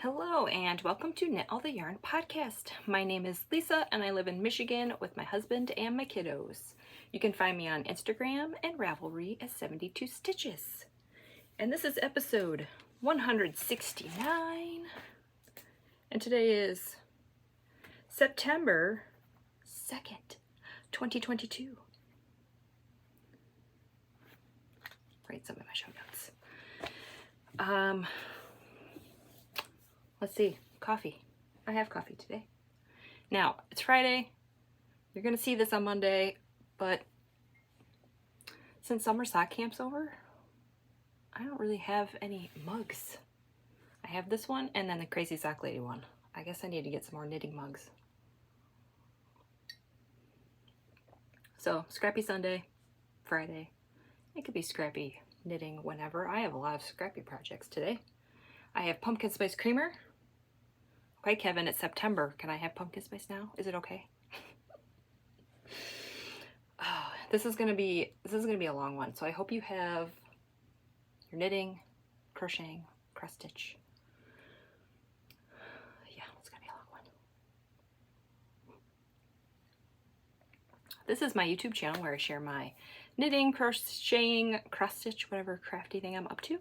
Hello and welcome to Knit All the Yarn podcast. My name is Lisa and I live in Michigan with my husband and my kiddos. You can find me on Instagram and Ravelry as 72 Stitches. And this is episode 169. And today is September 2nd, 2022. Write some of my show notes. Let's see, coffee. I have coffee today. Now, it's Friday. You're gonna see this on Monday, but since summer sock camp's over, I don't really have any mugs. I have this one and then the Crazy Sock Lady one. I guess I need to get some more knitting mugs. So, Scrappy Sunday, Friday. It could be scrappy knitting whenever. I have a lot of scrappy projects today. I have pumpkin spice creamer. Okay, Kevin, it's September. Can I have pumpkin spice now? Is it okay? Oh, this is gonna be a long one. So I hope you have your knitting, crocheting, cross stitch. Yeah, it's gonna be a long one. This is my YouTube channel where I share my knitting, crocheting, cross stitch, whatever crafty thing I'm up to.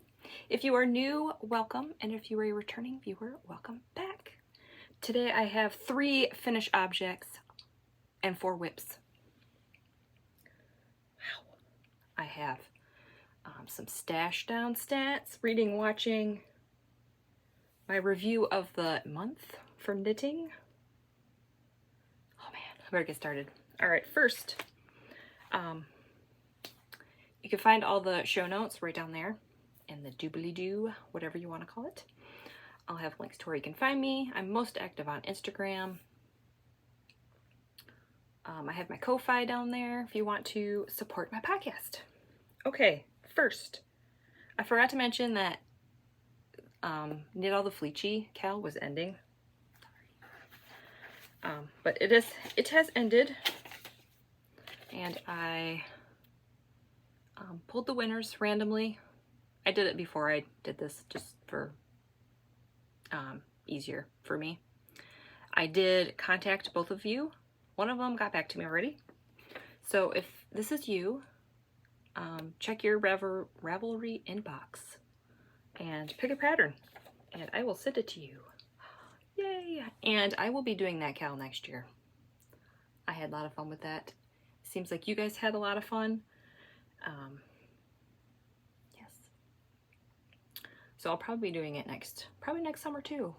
If you are new, welcome, and if you are a returning viewer, welcome back. Today I have 3 finished objects and 4 whips. Wow. I have some stash down stats, reading, watching, my review of the month for knitting. Oh man, I better get started. All right, first, you can find all the show notes right down there in the doobly-doo, whatever you want to call it. I'll have links to where you can find me. I'm most active on Instagram. I have my Ko-Fi down there if you want to support my podcast. Okay, first, I forgot to mention that Knit All the Fleechy cowl was ending. But it has ended, and I pulled the winners randomly. I did it before I did this just for easier for me. I did contact both of you. One of them got back to me already. So if this is you, check your Ravelry inbox and pick a pattern and I will send it to you. Yay! And I will be doing that cowl next year. I had a lot of fun with that. Seems like you guys had a lot of fun. Yes. So I'll probably be doing it probably next summer too.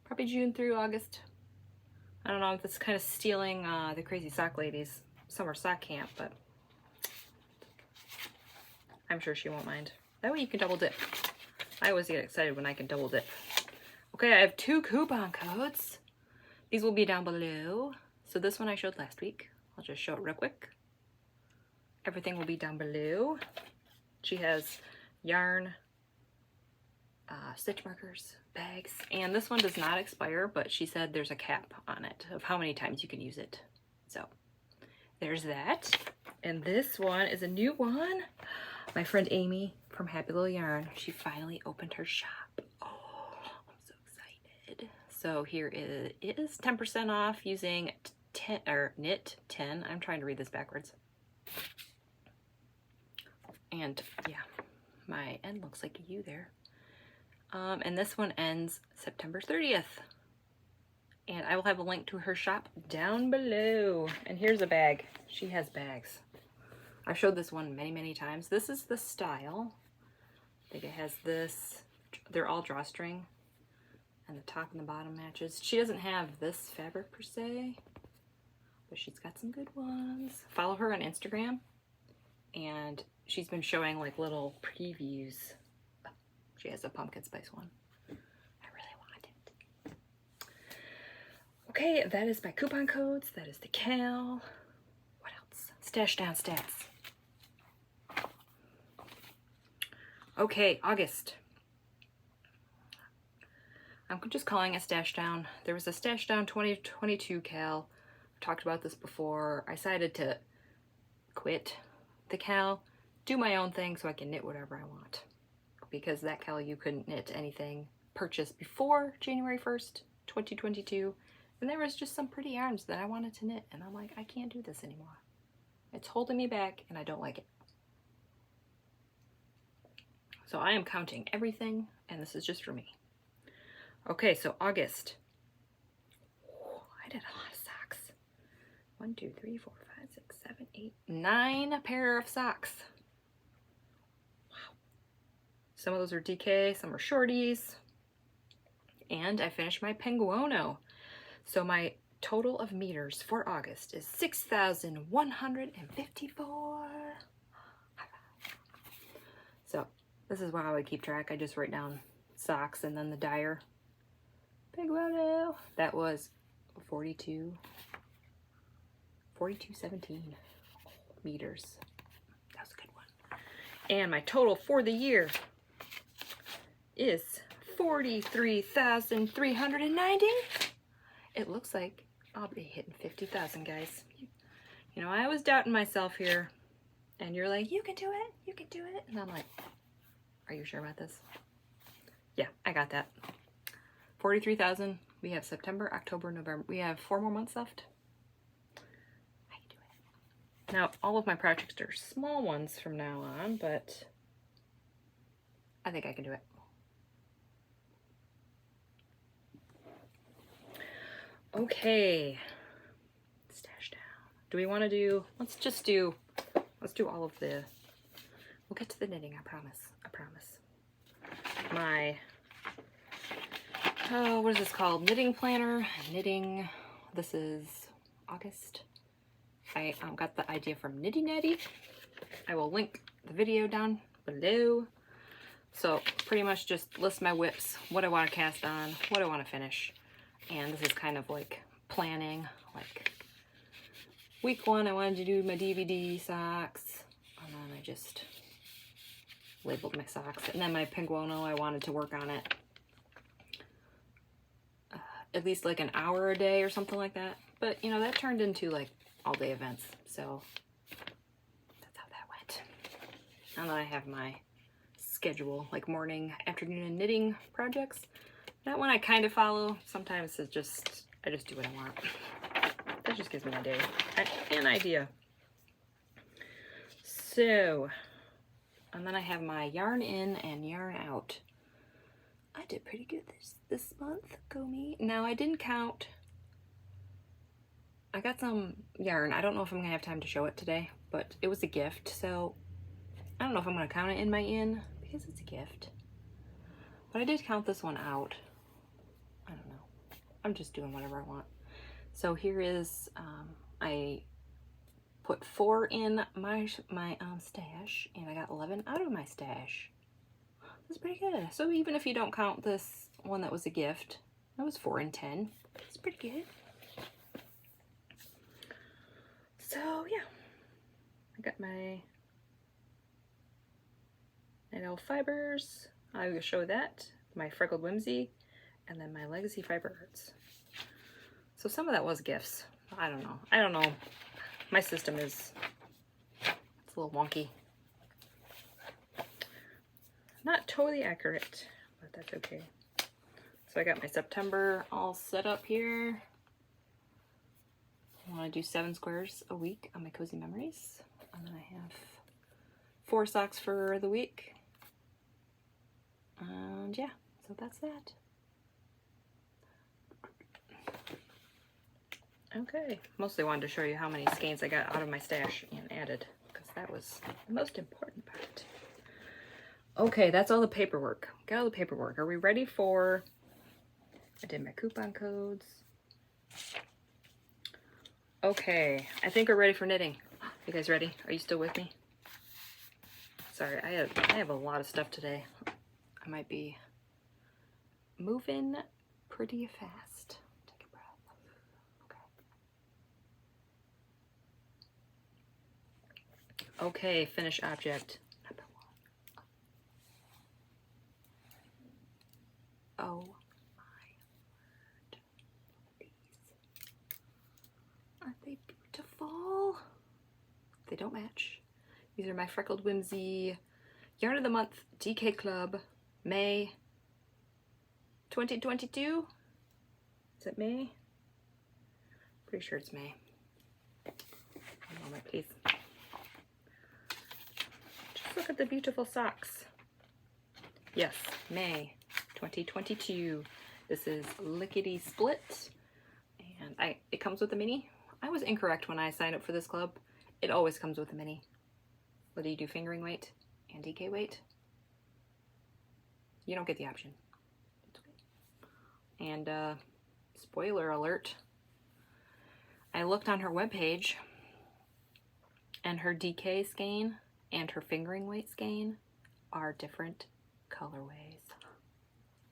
Probably June through August. I don't know if it's kind of stealing the Crazy Sock Lady's summer sock camp, but I'm sure she won't mind. That way you can double dip. I always get excited when I can double dip. Okay, I have 2 coupon codes. These will be down below. So this one I showed last week. I'll just show it real quick. Everything will be down below. She has yarn, stitch markers, bags, and this one does not expire, but she said there's a cap on it of how many times you can use it. So there's that. And this one is a new one. My friend Amie from Happy Little Yarn, she finally opened her shop. Oh, I'm so excited. So here it is 10% off using knit 10. I'm trying to read this backwards. And yeah, my end looks like a U there. And this one ends September 30th. And I will have a link to her shop down below. And here's a bag. She has bags. I've showed this one many, many times. This is the style. I think it has this. They're all drawstring. And the top and the bottom matches. She doesn't have this fabric per se, but she's got some good ones. Follow her on Instagram. And she's been showing like little previews. She has a pumpkin spice one. I really want it. Okay, that is my coupon codes. That is the cowl. What else? Stash down stats. Okay, August. I'm just calling it stash down. There was a stash down 2022 cowl. I've talked about this before. I decided to quit the cowl, do my own thing so I can knit whatever I want. Because that cowl you couldn't knit anything purchased before January 1st, 2022. And there was just some pretty yarns that I wanted to knit. And I'm like, I can't do this anymore. It's holding me back and I don't like it. So I am counting everything, and this is just for me. Okay, so August. Ooh, I did a lot of socks. 1, 2, 3, 4, 5, 6, 7, 8, 9 pair of socks. Wow. Some of those are DK, some are shorties. And I finished my penguono. So my total of meters for August is 6,154. So this is how I keep track. I just write down socks and then the dyer. Penguono. That was 42.17 meters. That was a good one. And my total for the year is 43,390. It looks like I'll be hitting 50,000, guys. You know, I was doubting myself here, and you're like, you can do it, you can do it. And I'm like, are you sure about this? Yeah, I got that. 43,000. We have September, October, November. We have 4 more months left. I can do it. Now, all of my projects are small ones from now on, but I think I can do it. Okay, stash down. Do we want to do, let's do all of the, we'll get to the knitting, I promise, My, oh, what is this called? Knitting planner, knitting, this is August. I got the idea from Natty. I will link the video down below. So pretty much just list my whips, what I want to cast on, what I want to finish. And this is kind of like planning, like week 1 I wanted to do my DVD socks, and then I just labeled my socks. And then my penguono, I wanted to work on it at least like an hour a day or something like that. But you know, that turned into like all day events, so that's how that went. And then I have my schedule, like morning, afternoon, and knitting projects. That one I kind of follow. Sometimes it's just, I just do what I want. That just gives me a day, an idea. So, and then I have my yarn in and yarn out. I did pretty good this month, go me. Now I didn't count, I got some yarn. I don't know if I'm gonna have time to show it today, but it was a gift. So I don't know if I'm gonna count it in my in because it's a gift. But I did count this one out. I don't know. I'm just doing whatever I want. So here is, I put 4 in my stash, and I got 11 out of my stash. That's pretty good. So even if you don't count this one that was a gift, that was 4 and 10. It's pretty good. So yeah, I got my Knit fibers. I will show that, my Freckled Whimsy, and then my Legacy Fiber Arts. So some of that was gifts. I don't know. My system is, it's a little wonky. Not totally accurate, but that's okay. So I got my September all set up here. I want to do 7 squares a week on my Cozy Memories. And then I have 4 socks for the week. And yeah, so that's that. Okay, mostly wanted to show you how many skeins I got out of my stash and added, because that was the most important part. Okay, that's all the paperwork. Got all the paperwork. Are we ready for, I did my coupon codes. Okay, I think we're ready for knitting. You guys ready? Are you still with me? Sorry, I have a lot of stuff today. I might be moving pretty fast. Take a breath. Okay. Okay, finish object number 1. Oh my word. These. Aren't they beautiful? They don't match. These are my Freckled Whimsy Yarn of the Month DK Club May 2022. Is it May? Pretty sure it's May. One moment, please. Just look at the beautiful socks. Yes, May 2022. This is Lickety Split, and it comes with a mini. I was incorrect when I signed up for this club. It always comes with a mini. Whether you do fingering weight and DK weight, you don't get the option. It's okay. And spoiler alert, I looked on her webpage, and her DK skein and her fingering weight skein are different colorways.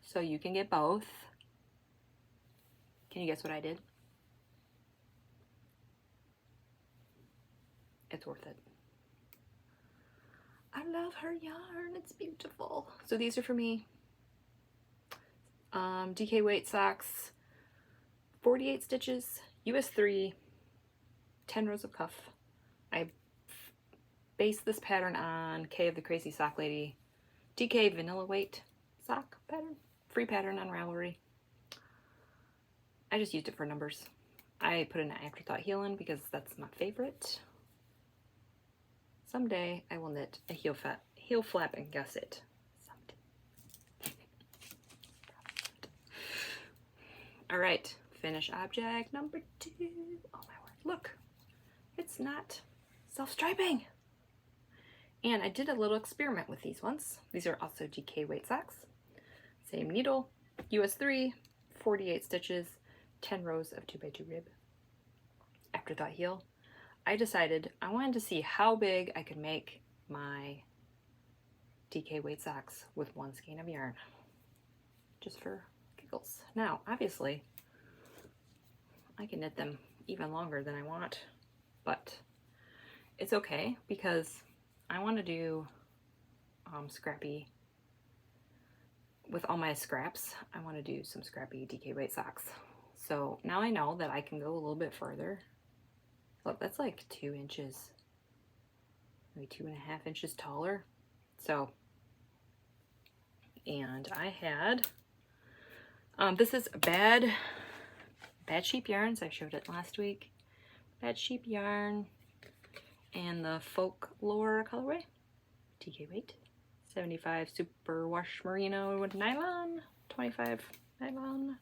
So you can get both. Can you guess what I did? It's worth it. I love her yarn. It's beautiful. So these are for me. DK weight socks, 48 stitches, US 3, 10 rows of cuff. I based this pattern on K of the Crazy Sock Lady DK vanilla weight sock pattern. Free pattern on Ravelry. I just used it for numbers. I put an afterthought heel in because that's my favorite. Someday I will knit a heel flap and gusset. Someday. All right, finish object number 2. Oh my word, look, it's not self-striping. And I did a little experiment with these ones. These are also DK weight socks. Same needle, US 3, 48 stitches, 10 rows of 2x2 rib. Afterthought heel. I decided I wanted to see how big I could make my DK weight socks with one skein of yarn, just for giggles. Now, obviously, I can knit them even longer than I want, but it's okay because I want to do scrappy. With all my scraps, I want to do some scrappy DK weight socks. So now I know that I can go a little bit further. Look, that's like 2 inches, maybe 2.5 inches taller. So, and I had, this is Bad Sheep Yarns. I showed it last week. Bad Sheep Yarn and the Folklore colorway. DK weight. 75 super wash merino with nylon, 25 nylon.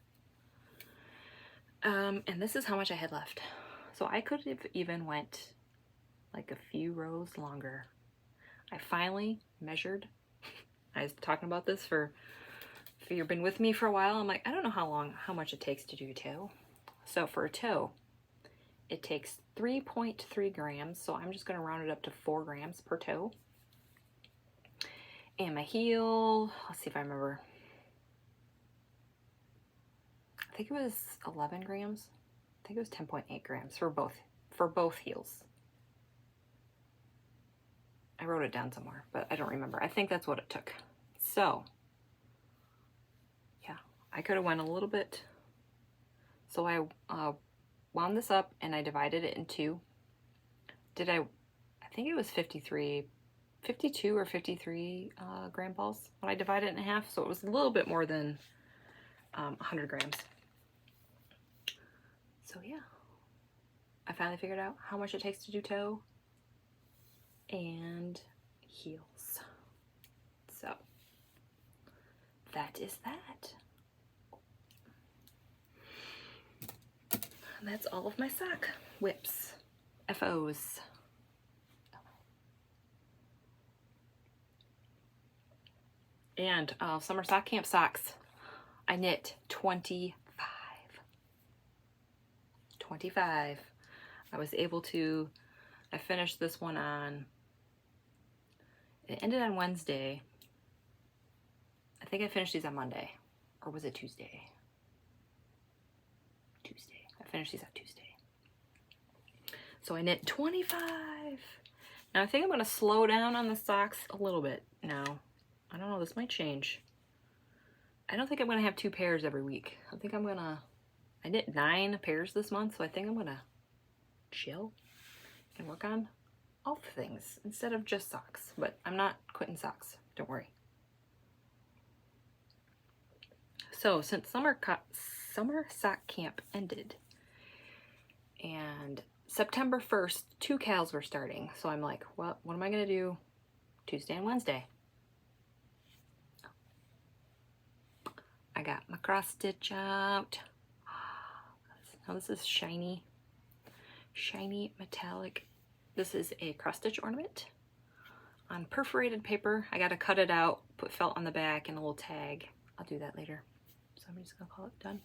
And this is how much I had left. So I could have even went like a few rows longer. I finally measured. I was talking about this if you've been with me for a while. I'm like, I don't know how much it takes to do a toe. So for a toe, it takes 3.3 grams. So I'm just going to round it up to 4 grams per toe. And my heel, let's see if I remember. I think it was 11 grams. I think it was 10.8 grams for both heels. I wrote it down somewhere, but I don't remember. I think that's what it took. So, yeah, I could have went a little bit. So I wound this up and I divided it in 2. I think it was 52 or 53 gram balls when I divided it in half. So it was a little bit more than 100 grams. So yeah, I finally figured out how much it takes to do toe and heels. So that is that. And that's all of my sock whips, FOs. And summer sock camp socks. I knit 25. I was able to, I finished this one it ended on Wednesday. I think I finished these on Monday. Or was it Tuesday? Tuesday. I finished these on Tuesday. So I knit 25. Now I think I'm going to slow down on the socks a little bit now. I don't know, this might change. I don't think I'm going to have 2 pairs every week. I think I knit 9 pairs this month, so I think I'm going to chill and work on all things instead of just socks. But I'm not quitting socks, don't worry. So since summer sock camp ended and September 1st, 2 cowls were starting. So I'm like, well, what am I gonna do Tuesday and Wednesday? I got my cross stitch out. Now this is shiny metallic. This is a cross stitch ornament on perforated paper. I gotta cut it out, put felt on the back and a little tag. I'll do that later. So I'm just gonna call it done.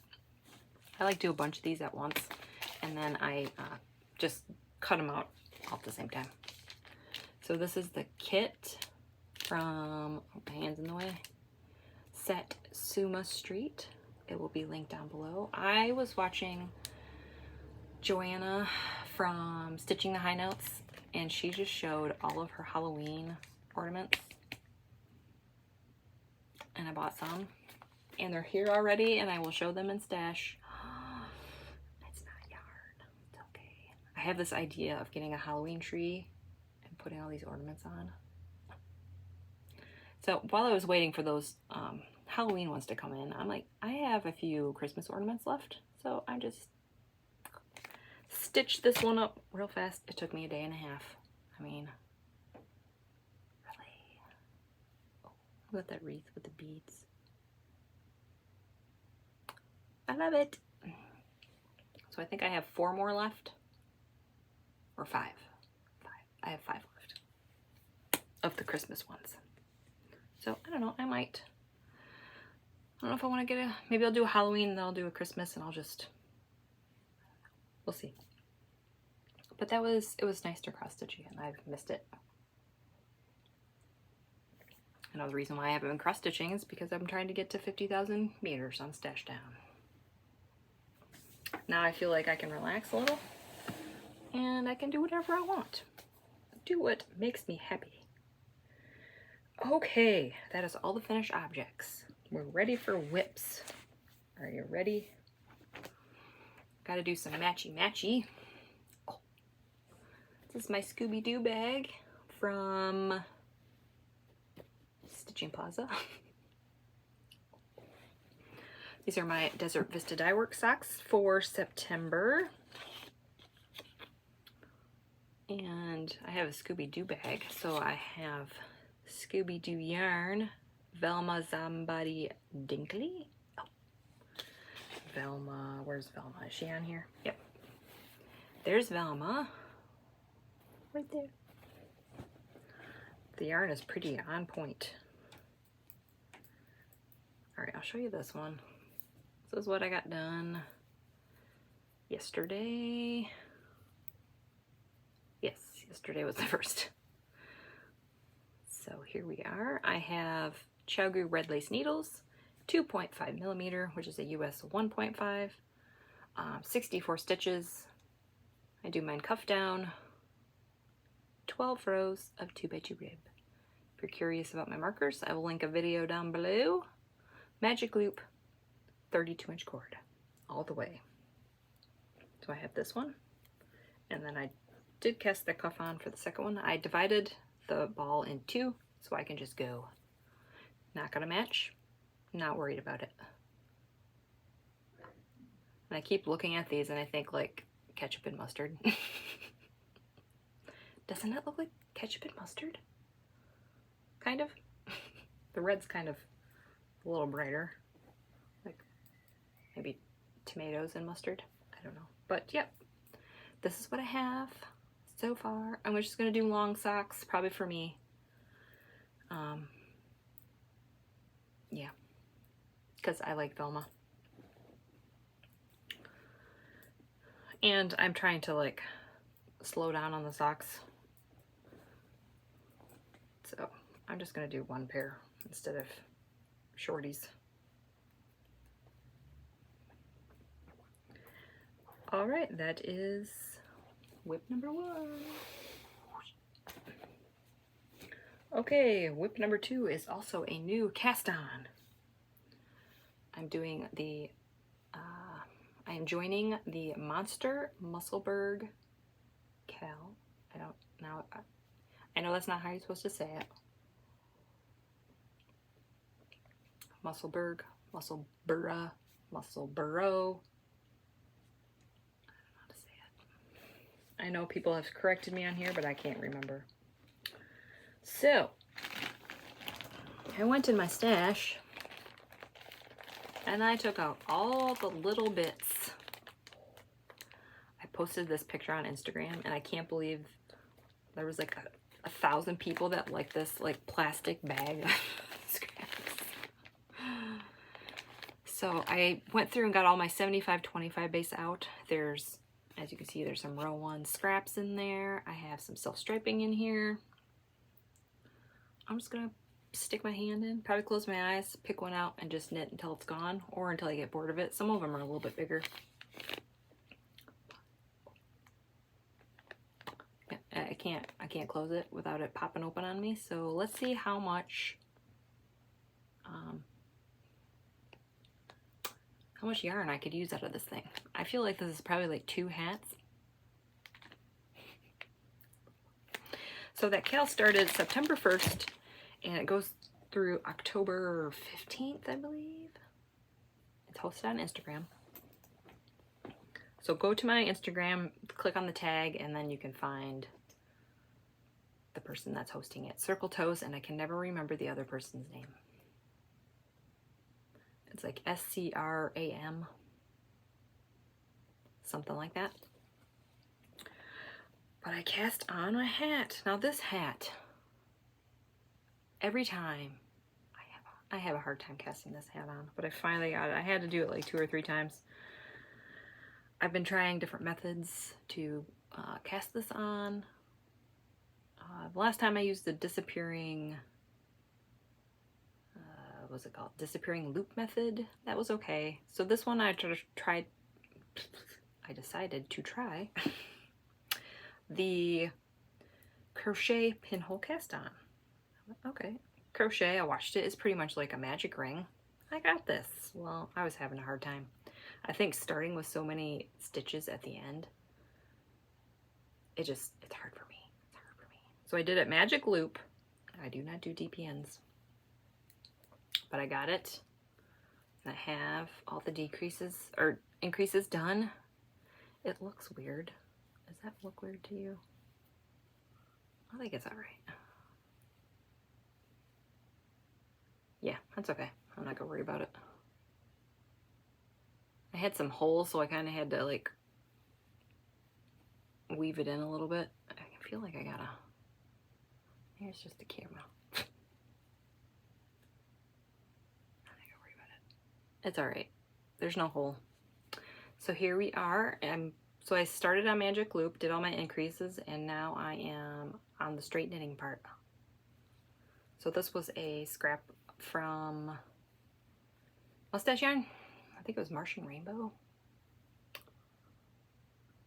I like to do a bunch of these at once and then I just cut them out all at the same time. So this is the kit from, oh, my hand's in the way, Set Suma Street. It will be linked down below. I was watching Joanna from Stitching the High Notes and she just showed all of her Halloween ornaments and I bought some and they're here already and I will show them in stash. It's not yarn, it's okay. I have this idea of getting a Halloween tree and putting all these ornaments on. So while I was waiting for those Halloween ones to come in, I'm like, I have a few Christmas ornaments left. So I just stitched this one up real fast. It took me a day and a half. I mean, really. Oh, look at that wreath with the beads. I love it. So I think I have 4 more left. Or 5. I have 5 left of the Christmas ones. So I don't know, I don't know if I want to get maybe I'll do a Halloween and then I'll do a Christmas and we'll see. But it was nice to cross stitch again. I've missed it. Another reason why I haven't been cross stitching is because I'm trying to get to 50,000 meters on Stash Down. Now I feel like I can relax a little and I can do whatever I want. Do what makes me happy. Okay, that is all the finished objects. We're ready for whips. Are you ready? Gotta do some matchy-matchy. Oh. This is my Scooby-Doo bag from Stitching Plaza. These are my Desert Vista Dye Works socks for September. And I have a Scooby-Doo bag, so I have Scooby-Doo yarn, Velma Zombody Dinkley. Oh. Velma, where's Velma? Is she on here? Yep. There's Velma. Right there. The yarn is pretty on point. Alright, I'll show you this one. This is what I got done yesterday. Yes, yesterday was the first. So here we are. I have Chiaogoo red lace needles, 2.5 millimeter, which is a US 1.5, 64 stitches. I do mine cuff down, 12 rows of 2x2 rib. If you're curious about my markers, I will link a video down below. Magic loop, 32-inch cord, all the way. So I have this one, and then I did cast the cuff on for the second one. I divided the ball in 2 so I can just go. Not gonna match, not worried about it. And I keep looking at these and I think like ketchup and mustard. Doesn't it look like ketchup and mustard? Kind of. The red's kind of a little brighter. Like maybe tomatoes and mustard. I don't know. But yep, this is what I have so far. I'm just gonna do long socks, probably for me. Yeah, because I like Velma. And I'm trying to like slow down on the socks. So I'm just gonna do 1 pair instead of shorties. All right, that is whip number 1. Okay, whip number 2 is also a new cast on. I'm doing the, I am joining the Monster Muscleburg cowl. I know that's not how you're supposed to say it. Muscleburg, Muscleburg, Muscleburg. I don't know how to say it. I know people have corrected me on here, but I can't remember. So, I went in my stash and I took out all the little bits. I posted this picture on Instagram and I can't believe there was like 1,000 people that like this like plastic bag of scraps. So I went through and got all my 75-25 base out. There's, as you can see, there's some row 1 scraps in there. I have some self-striping in here. I'm just gonna stick my hand in, probably close my eyes, pick one out and just knit until it's gone or until I get bored of it. Some of them are a little bit bigger. Yeah, I can't close it without it popping open on me. So let's see how much yarn I could use out of this thing. I feel like this is probably like 2 hats. So that cowl started September 1st and it goes through October 15th, I believe. It's hosted on Instagram. So go to my Instagram, click on the tag, and then you can find the person that's hosting it. Circle Toes, and I can never remember the other person's name. It's like SCRAM. Something like that. But I cast on a hat. Now this hat, every time, I have a hard time casting this hat on, but I finally got it. I had to do it like 2 or 3 times. I've been trying different methods to cast this on. The last time I used the disappearing, what was it called? Disappearing loop method. That was okay. So this one I decided to try the crochet pinhole cast on. Okay, crochet, I watched it. It's pretty much like a magic ring. I got this. Well, I was having a hard time. I think starting with so many stitches at the end, it's hard for me. It's hard for me. So I did it magic loop. I do not do DPNs, but I got it. I have all the decreases or increases done. It looks weird. Does that look weird to you? I think it's all right. Yeah, that's okay. I'm not gonna worry about it. I had some holes, so I kind of had to like weave it in a little bit. I feel like I gotta, here's just the camera. I'm not gonna worry about it. It's all right. There's no hole. So here we are. So I started on magic loop, did all my increases, and now I am on the straight knitting part. So this was a scrap from Mustache Yarn. I think it was Martian Rainbow.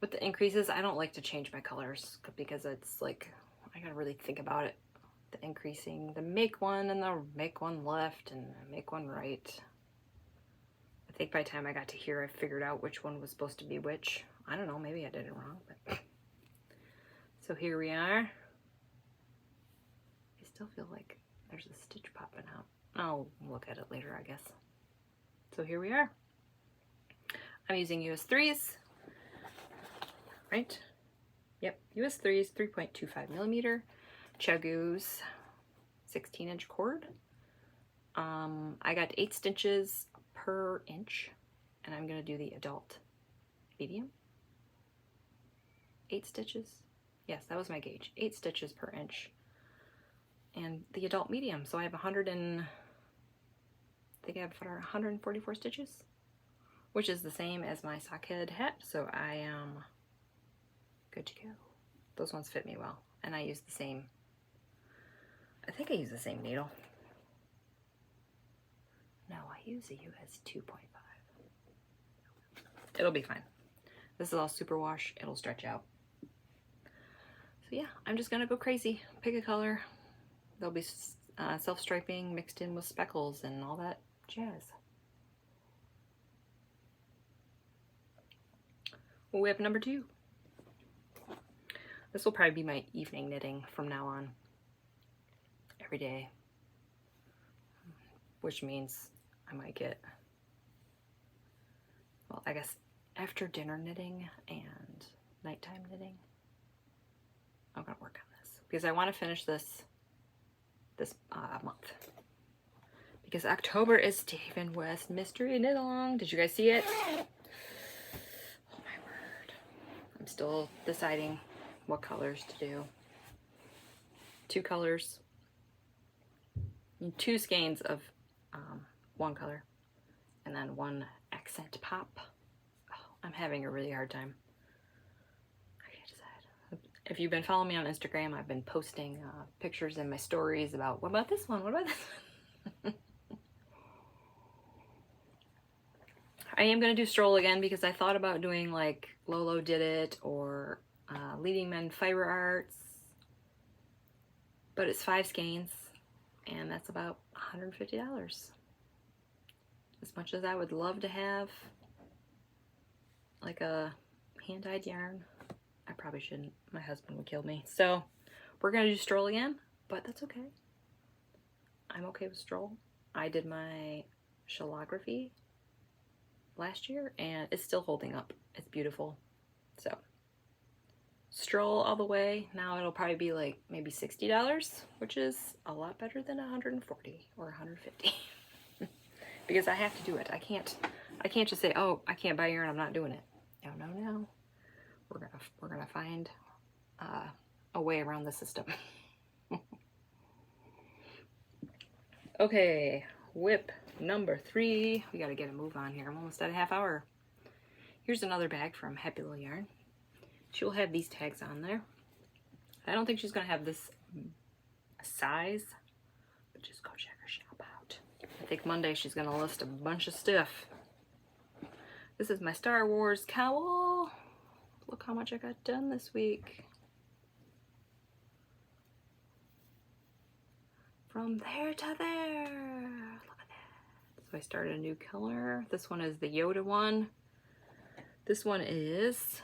With the increases, I don't like to change my colors because it's like, I gotta really think about it. The increasing, the make one and the make one left and the make one right. I think by the time I got to here, I figured out which one was supposed to be which. I don't know, maybe I did it wrong, but. So here we are. I still feel like there's a stitch popping out. I'll look at it later, I guess. So here we are. I'm using US 3s, right? Yep, US 3s, 3.25 millimeter, Chiaogoo's 16-inch cord. I got 8 stitches per inch, and I'm gonna do the adult medium. 8 stitches. Yes, that was my gauge. 8 stitches per inch. And the adult medium. So I have 144 stitches, which is the same as my sockhead hat. So I am good to go. Those ones fit me well. And I use the same, I think I use the same needle. No, I use a US 2.5. It'll be fine. This is all superwash. It'll stretch out. So yeah, I'm just gonna go crazy. Pick a color. There'll be self-striping mixed in with speckles and all that jazz. Well, we have number 2. This will probably be my evening knitting from now on. Every day. Which means I might get, well, I guess after dinner knitting and nighttime knitting, I'm gonna work on this because I want to finish this month. Because October is Stephen West Mystery Knit Along. Did you guys see it? Oh my word. I'm still deciding what colors to do. 2 colors. 2 skeins of one color. And then 1 accent pop. Oh, I'm having a really hard time. I can't decide. If you've been following me on Instagram, I've been posting pictures in my stories about, what about this one? What about this one? I am going to do Stroll again because I thought about doing like Lolo Did It or Leading Men Fiber Arts. But it's 5 skeins and that's about $150. As much as I would love to have like a hand-dyed yarn, I probably shouldn't. My husband would kill me. So we're going to do Stroll again, but that's okay. I'm okay with Stroll. I did my shellography last year and it's still holding up. It's beautiful. So Stroll all the way. Now it'll probably be like maybe $60, which is a lot better than $140 or $150. Because I have to do it. I can't just say, oh, I can't buy yarn, I'm not doing it. No. We're gonna find a way around the system. Okay, whip number 3. We gotta get a move on here. I'm almost at a half hour. Here's another bag from Happy Little Yarn. She will have these tags on there. I don't think she's gonna have this size, but just go check her shop out. I think Monday she's gonna list a bunch of stuff. This is my Star Wars cowl. Look how much I got done this week. From there to there. Look at that. So I started a new color. This one is the Yoda one. This one is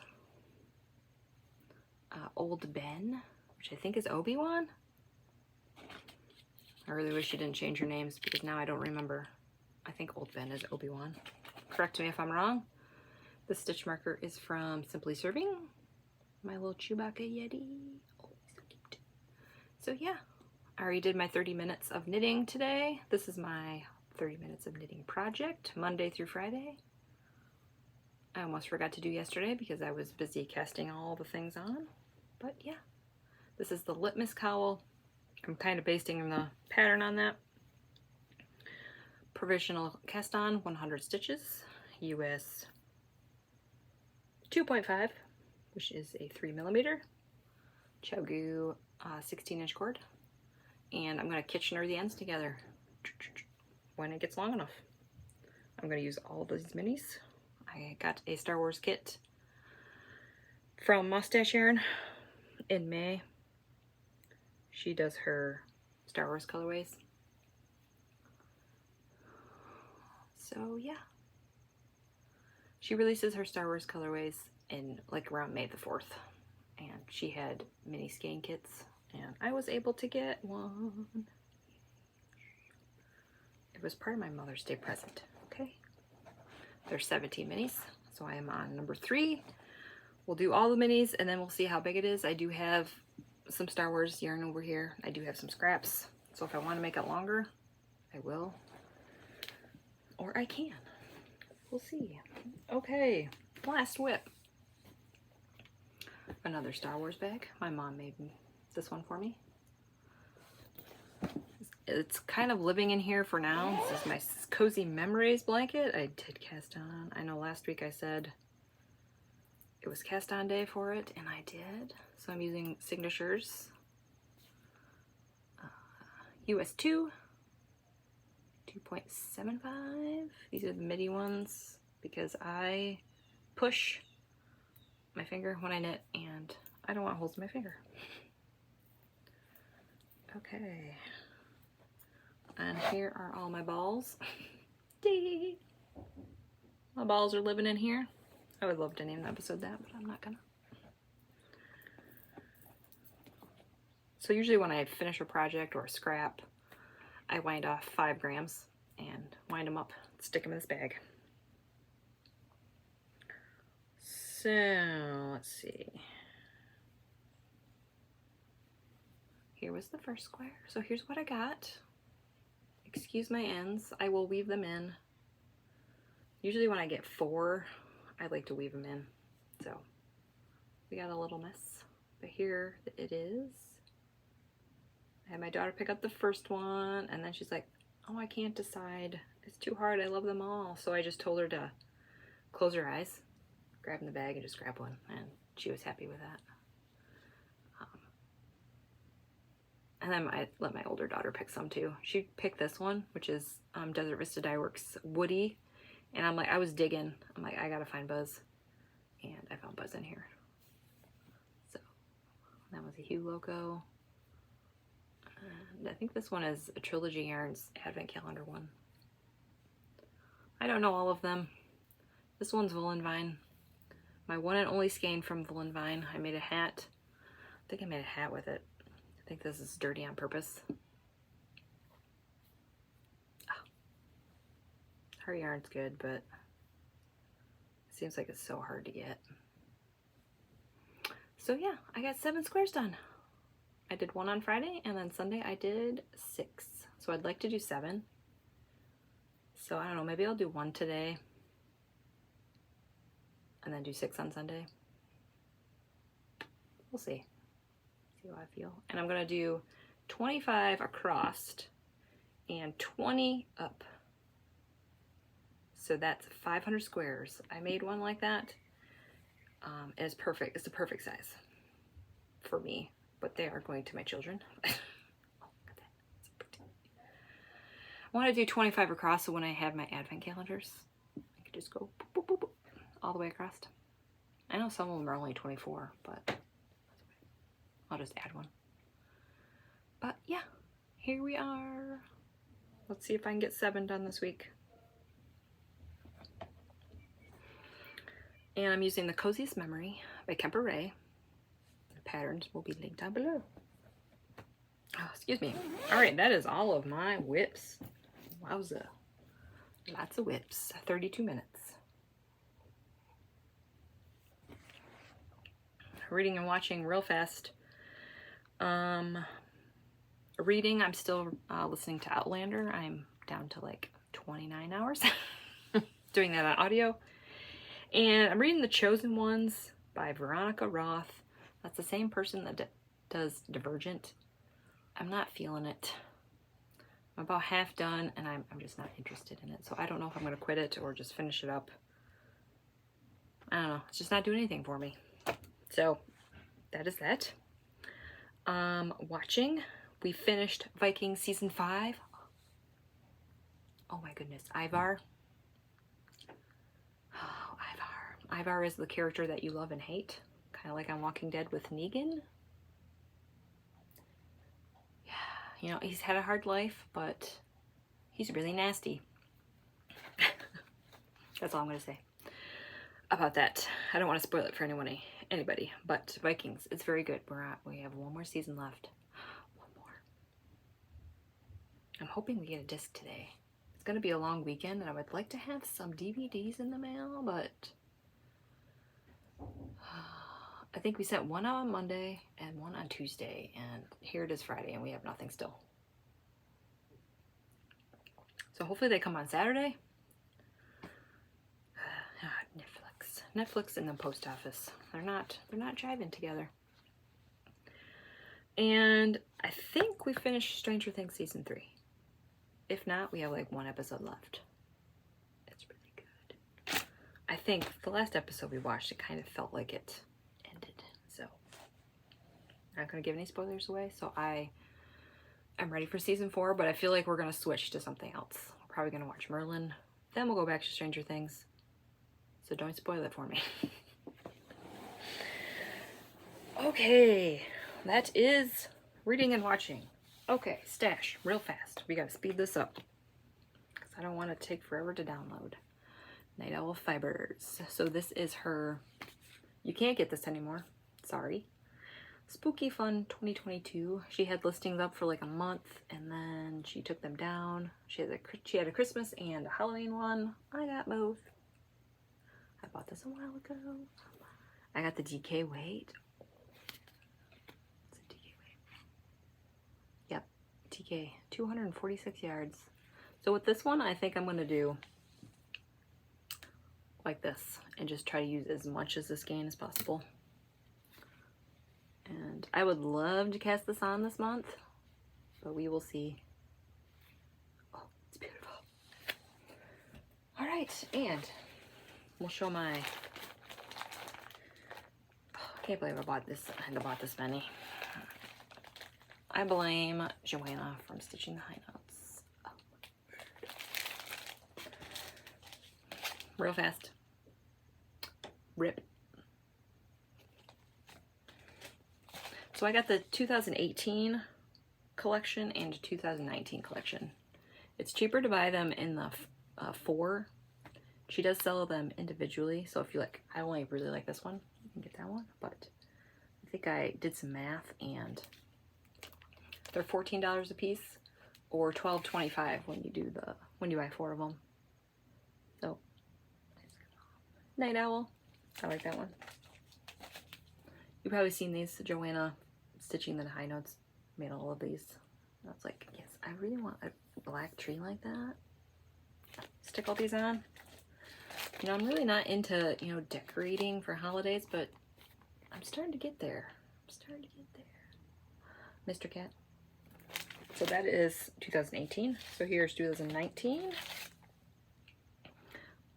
Old Ben, which I think is Obi-Wan. I really wish you didn't change your names because now I don't remember. I think Old Ben is Obi-Wan. Correct me if I'm wrong. The stitch marker is from Simply Serving. My little Chewbacca Yeti. Oh, so cute. So yeah, I already did my 30 minutes of knitting today. This is my 30 minutes of knitting project, Monday through Friday. I almost forgot to do yesterday because I was busy casting all the things on. But yeah, this is the Litmus cowl. I'm kind of basting the pattern on that. Provisional cast on, 100 stitches, US 2.5, which is a 3mm. Chiaogoo 16-inch cord. And I'm going to Kitchener the ends together when it gets long enough. I'm going to use all of these minis. I got a Star Wars kit from Mustache Yarn in May. She does her Star Wars colorways. So yeah. She releases her Star Wars colorways in like around May the 4th. And she had mini skein kits and I was able to get one. It was part of my Mother's Day present. Okay. There's 17 minis, so I am on number 3. We'll do all the minis and then we'll see how big it is. I do have some Star Wars yarn over here. I do have some scraps, so if I want to make it longer, I will. Or I can. We'll see. Okay, last whip. Another Star Wars bag. My mom made this one for me. It's kind of living in here for now. This is my Cozy Memories blanket. I did cast on. I know last week I said it was cast on day for it, and I did. So I'm using Signatures. US 2. 2.75. These are the midi ones because I push my finger when I knit and I don't want holes in my finger. Okay. And here are all my balls. My balls are living in here. I would love to name the episode that, but I'm not gonna. So usually when I finish a project or a scrap, I wind off 5 grams and wind them up, stick them in this bag. So let's see. Here was the first square. So here's what I got. Excuse my ends. I will weave them in. Usually when I get 4, I like to weave them in. So we got a little mess, but here it is. I had my daughter pick up the first one, and then she's like, oh, I can't decide. It's too hard. I love them all. So I just told her to close her eyes, grab in the bag, and just grab one. And she was happy with that. And then I let my older daughter pick some too. She picked this one, which is Desert Vista Dye Works Woody. And I'm like, I was digging. I'm like, I gotta find Buzz. And I found Buzz in here. So that was a Hue Loco. And I think this one is a Trilogy Yarns Advent Calendar one. I don't know all of them. This one's Woolen Vine. My one and only skein from Woolen Vine. I made a hat. I think I made a hat with it. I think this is dirty on purpose. Oh. Her yarn's good, but it seems like it's so hard to get. So yeah, I got 7 squares done. I did 1 on Friday, and then Sunday I did 6. So I'd like to do 7. So I don't know, maybe I'll do 1 today, and then do 6 on Sunday. We'll see. See how I feel. And I'm gonna do 25 across and 20 up. So that's 500 squares. I made one like that. It's perfect. It's the perfect size for me, but they are going to my children. Oh, look at that. It's pretty. I want to do 25 across, so when I have my advent calendars, I can just go boop, boop, boop, boop, all the way across. I know some of them are only 24, but I'll just add one. But yeah, here we are. Let's see if I can get 7 done this week. And I'm using the Coziest Memory by Kemper Ray. The patterns will be linked down below. Oh, excuse me. All right, that is all of my whips. Wowza. Lots of whips. 32 minutes. Reading and watching real fast. Reading, I'm still listening to Outlander. I'm down to like 29 hours doing that on audio. And I'm reading The Chosen Ones by Veronica, Roth. That's the same person that does Divergent. I'm not feeling it. I'm about half done, and I'm just not interested in it. So I don't know if I'm going to quit it or just finish it up. I don't know. It's just not doing anything for me. So that is that. Watching. We finished Vikings season 5. Oh my goodness. Ivar. Oh, Ivar. Ivar is the character that you love and hate. Kind of like on Walking Dead with Negan. Yeah, you know, he's had a hard life, but he's really nasty. That's all I'm going to say about that. I don't want to spoil it for anybody, but Vikings, it's very good. We have 1 more season left. 1 more. I'm hoping we get a disc today. It's going to be a long weekend, and I would like to have some DVDs in the mail, but I think we sent 1 out on Monday and 1 on Tuesday, and here it is Friday, and we have nothing still. So hopefully they come on Saturday. Netflix and the post office. They're not jiving together. And I think we finished Stranger Things season 3. If not, we have like 1 episode left. It's really good. I think the last episode we watched, it kind of felt like it ended. So I'm not gonna give any spoilers away. So I'm ready for season 4, but I feel like we're gonna switch to something else. We're probably gonna watch Merlin. Then we'll go back to Stranger Things. So don't spoil it for me. Okay, that is reading and watching. Okay, stash, real fast. We gotta speed this up because I don't want to take forever to download. Night Owl Fibers. So this is her, you can't get this anymore, sorry. Spooky Fun 2022. She had listings up for like a month and then she took them down. She had a Christmas and a Halloween one. I got both. I bought this a while ago. I got the DK weight. It's a DK weight. Yep, DK 246 yards. So with this one, I think I'm gonna do like this and just try to use as much as this skein as possible. And I would love to cast this on this month, but we will see. Oh, it's beautiful. All right, and we'll show my, I can't believe I bought this. I had to bought this many. I blame Joanna from stitching the high notes. Oh. Real fast. Rip. So I got the 2018 collection and 2019 collection. It's cheaper to buy them in the 4. She does sell them individually, so if you like, I only really like this one, you can get that one, but I think I did some math and they're $14 a piece or $12.25 when you buy 4 of them. So, Night Owl, I like that one. You've probably seen these. Joanna stitching the high notes made all of these. I was like, yes, I really want a black tree like that. Stick all these on. You know, I'm really not into, you know, decorating for holidays, but I'm starting to get there. Mr. Cat. So that is 2018. So here's 2019.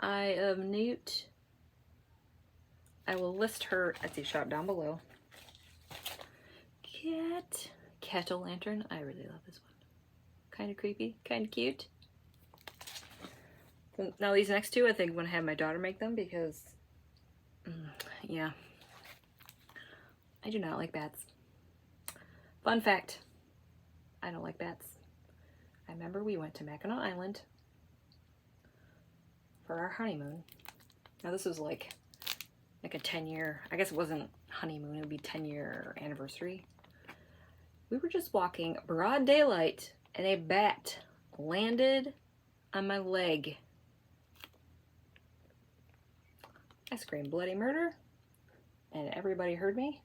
I am Newt. I will list her Etsy shop down below. Kettle Lantern. I really love this one. Kind of creepy, kind of cute. Now these next two, I think I'm going to have my daughter make them because, yeah, I do not like bats. Fun fact, I don't like bats. I remember we went to Mackinac Island for our honeymoon. Now this was like a 10-year, I guess it wasn't honeymoon, it would be 10-year anniversary. We were just walking, broad daylight, and a bat landed on my leg. I screamed bloody murder, and everybody heard me.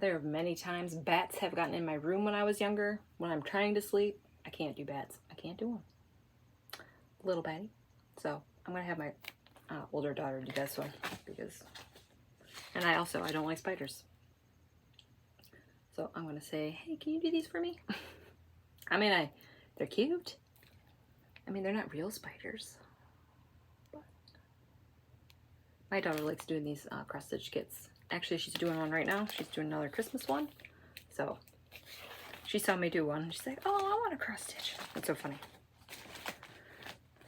There are many times bats have gotten in my room when I was younger. When I'm trying to sleep, I can't do bats. I can't do them. Little batty. So I'm gonna have my older daughter do this one because, and I don't like spiders. So I'm gonna say, hey, can you do these for me? I mean, they're cute. I mean, they're not real spiders. But my daughter likes doing these cross stitch kits. Actually, she's doing one right now. She's doing another Christmas one. So she saw me do one. She's like, oh, I want a cross stitch. That's so funny.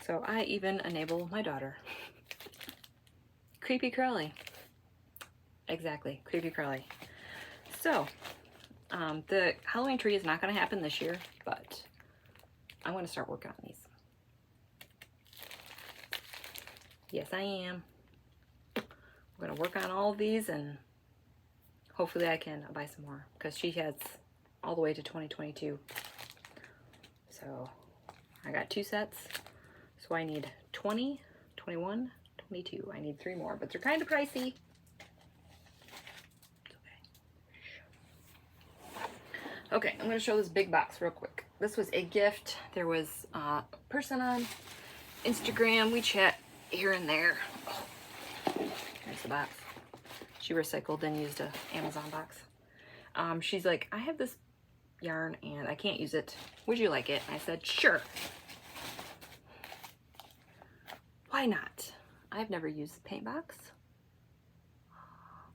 So I even enable my daughter. Creepy crawly. Exactly, creepy crawly. So, the Halloween tree is not going to happen this year, but I'm going to start working on these. Yes, I am. I'm going to work on all of these and hopefully I can buy some more because she has all the way to 2022. So, I got 2 sets. So I need 20, 21, 22. I need 3 more, but they're kind of pricey. Okay, I'm going to show this big box real quick. This was a gift. There was a person on Instagram. We chat here and there. Oh, here's the box. She recycled and used an Amazon box. She's like, I have this yarn and I can't use it. Would you like it? And I said, sure. Why not? I've never used the paint box.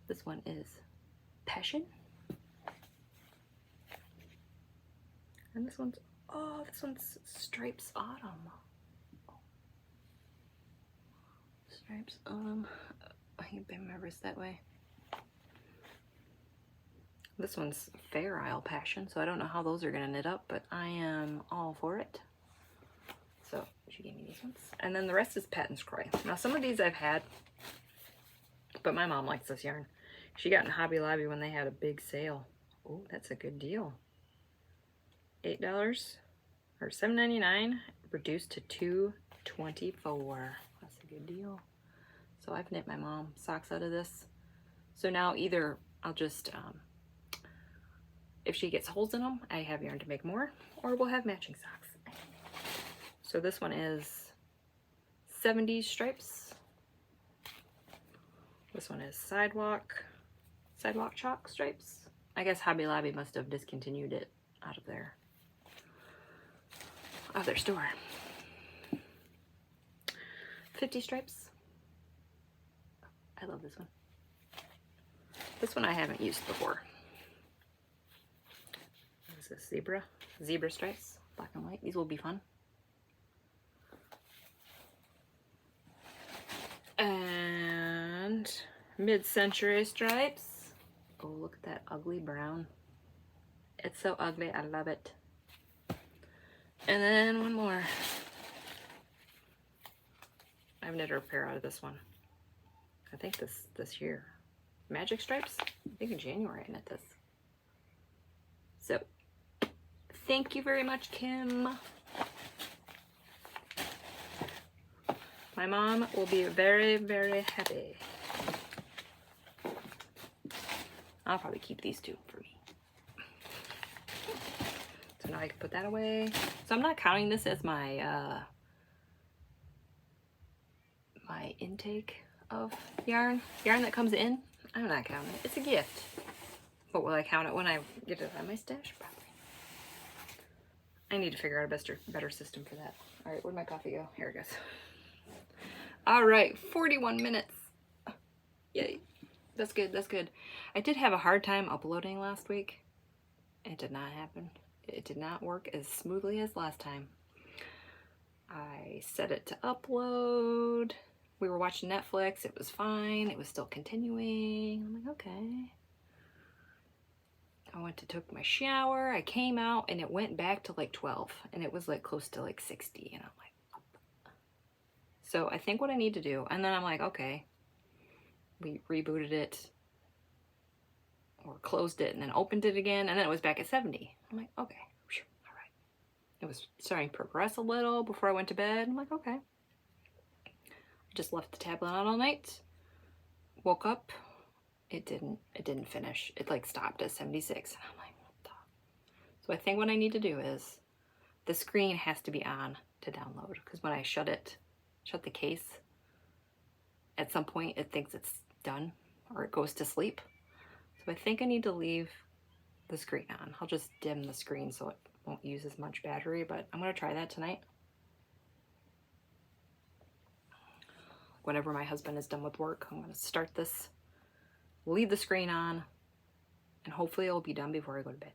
This one is Passion. And this one's, oh, this one's Stripes Autumn. Stripes Autumn. I can bend my wrist that way. This one's Fair Isle Passion, so I don't know how those are gonna knit up, but I am all for it. So she gave me these ones. And then the rest is Patton Scroy. Now some of these I've had, but my mom likes this yarn. She got in Hobby Lobby when they had a big sale. Oh, that's a good deal. $8 or $7.99, reduced to $2.24. That's a good deal. So I've knit my mom socks out of this. So now either I'll just, if she gets holes in them, I have yarn to make more, or we'll have matching socks. So this one is 70s stripes. This one is sidewalk chalk stripes. I guess Hobby Lobby must have discontinued it out of their store. 50 stripes. I love this one. This one I haven't used before. What is this? Zebra stripes, black and white. These will be fun. And mid-century stripes. Oh, look at that ugly brown. It's so ugly, I love it. And then one more. I've knit a pair out of this one. I think this year. Magic stripes? I think in January I knit this. So, thank you very much, Kim. My mom will be very, very happy. I'll probably keep these two for me. So now I can put that away. So I'm not counting this as my my intake of yarn that comes in. I'm not counting it. It's a gift. But will I count it when I get it on my stash? Probably. I need to figure out a better system for that. All right, where'd my coffee go? Here it goes. All right, 41 minutes. Yay. That's good, that's good. I did have a hard time uploading last week. It did not happen. It did not work as smoothly as last time. I set it to upload. We were watching Netflix. It was fine. It was still continuing. I'm like, okay. I took my shower. I came out and it went back to like 12 and it was like close to like 60 and I'm like, oh. So I think what I need to do, and then I'm like, okay, we rebooted it or closed it and then opened it again and then it was back at 70. I'm like, okay, all right. It was starting to progress a little before I went to bed. I'm like, okay. Just left the tablet on all night. Woke up. It didn't finish. It like stopped at 76. And I'm like, what the? So I think what I need to do is the screen has to be on to download because when I shut the case, at some point it thinks it's done or it goes to sleep. So I think I need to leave the screen on. I'll just dim the screen so it won't use as much battery, but I'm gonna try that tonight. Whenever my husband is done with work, I'm gonna start this, leave the screen on, and hopefully it'll be done before I go to bed.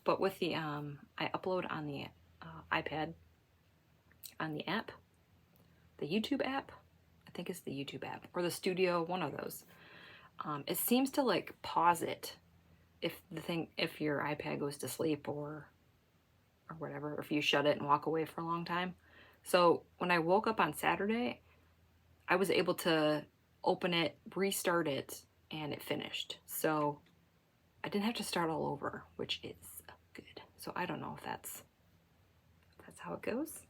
But with the, I upload on the iPad, on the app, the YouTube app, I think it's the YouTube app, or the Studio, one of those. It seems to like pause it if your iPad goes to sleep or whatever, if you shut it and walk away for a long time. So when I woke up on Saturday, I was able to open it, restart it, and it finished. So I didn't have to start all over, which is good. So I don't know if that's how it goes.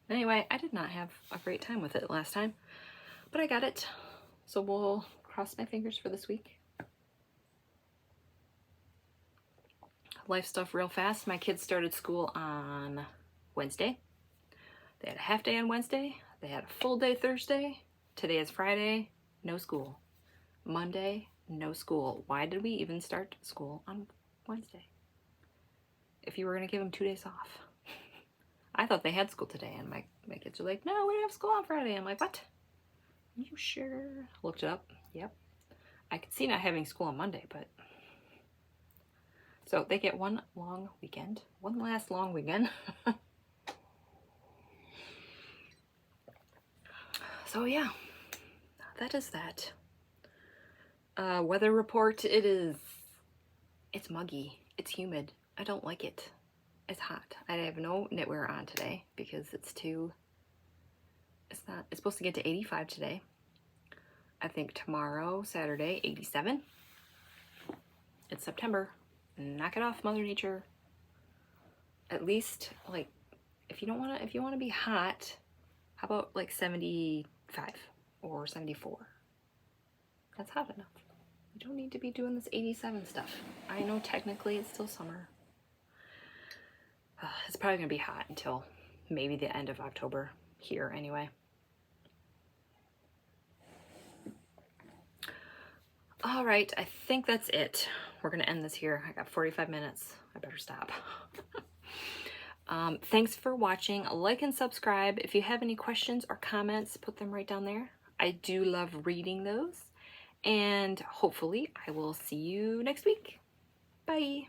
Anyway, I did not have a great time with it last time, but I got it. So we'll cross my fingers for this week. Life stuff real fast. My kids started school on Wednesday. They had a half day on Wednesday. They had a full day Thursday. Today is Friday, no school. Monday, no school. Why did we even start school on Wednesday? If you were gonna give them 2 days off. I thought they had school today and my kids are like, no, we don't have school on Friday. I'm like, what? Are you sure? Looked it up, yep. I could see not having school on Monday, but. So they get one last long weekend. So yeah, that is that. Weather report, it's muggy, it's humid. I don't like it. It's hot. I have no knitwear on today because it's too it's supposed to get to 85 today. I think tomorrow, Saturday, 87. It's September. Knock it off, Mother Nature. At least, like, if you want to be hot, how about like 75 or 74? That's hot enough. You don't need to be doing this 87 stuff. I know technically it's still summer. It's probably gonna be hot until maybe the end of October here anyway. All right, I think that's it. We're gonna end this here. I got 45 minutes. I better stop. Thanks for watching. Like and subscribe. If you have any questions or comments, put them right down there. I do love reading those. And hopefully I will see you next week. Bye.